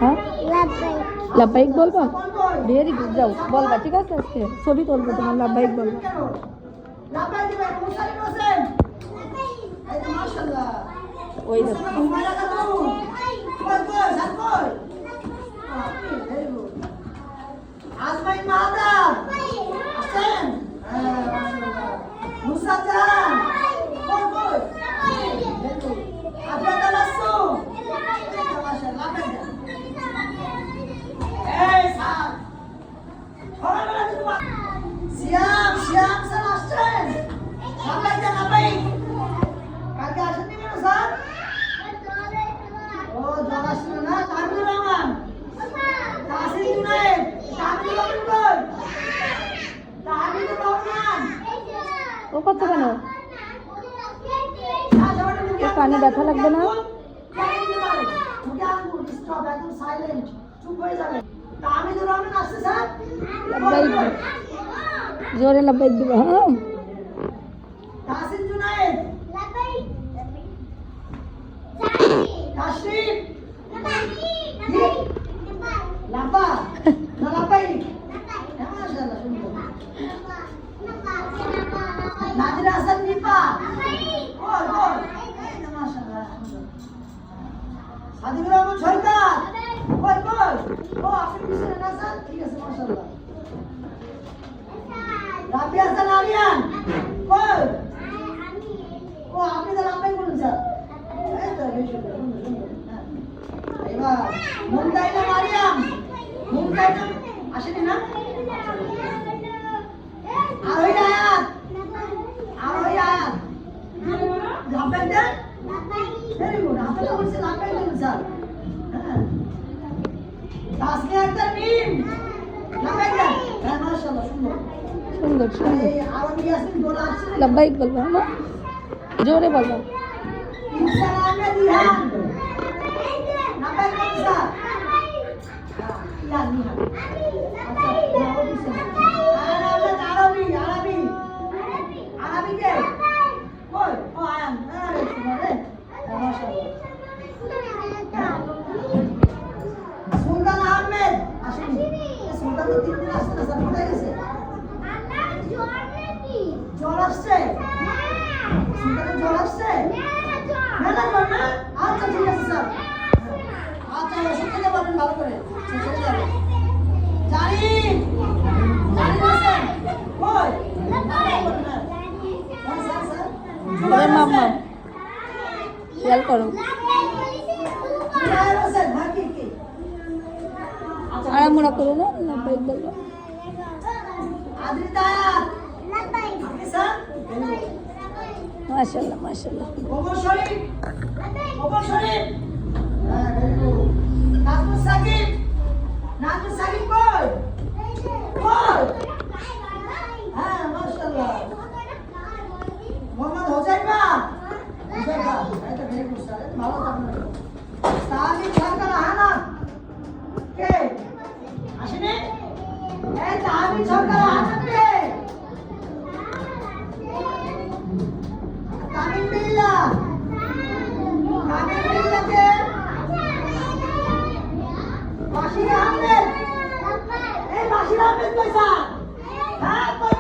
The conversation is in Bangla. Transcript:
হ্যাঁ লাভবাহিক বলবা ভেরি গুড যাও বলবা ঠিক আছে আজকে ছবি তুলবো তোমার লাভবাহিক বলবা ওই দেখো ও করছো কেন কানে ব্যথা লাগবে না জোরে লাভবাহিক দিব হ্যাঁ সুন্দর সুন্দর লাভবাহিক বলবো হ্যাঁ জোরে বলবো জল আসছে জল আসছে আচ্ছা ঠিক আছে স্যার আচ্ছা ওষুধ খেতে পারবেন ভালো করে চলে যাবে জানি মাম্মা খেয়াল করো আরামোরা করো না লাভবাহিক বলবো মাশাআল্লাহ মাশাআল্লাহ গোবর শরীফ নাজমুল সাকিব কই হ্যাঁ মাশাআল্লাহ মোহাম্মদ হোজাইবা এটা ভেরি গুড স্যার ভালো থাকবেন সাহাবী সরকার হানা কে আসেনি এই সাহাবী সরকার হানা কে কামিল বিল্লাহ কে বাশির আহমেদ এই বাশির আহমেদ কইছা হ্যাঁ কই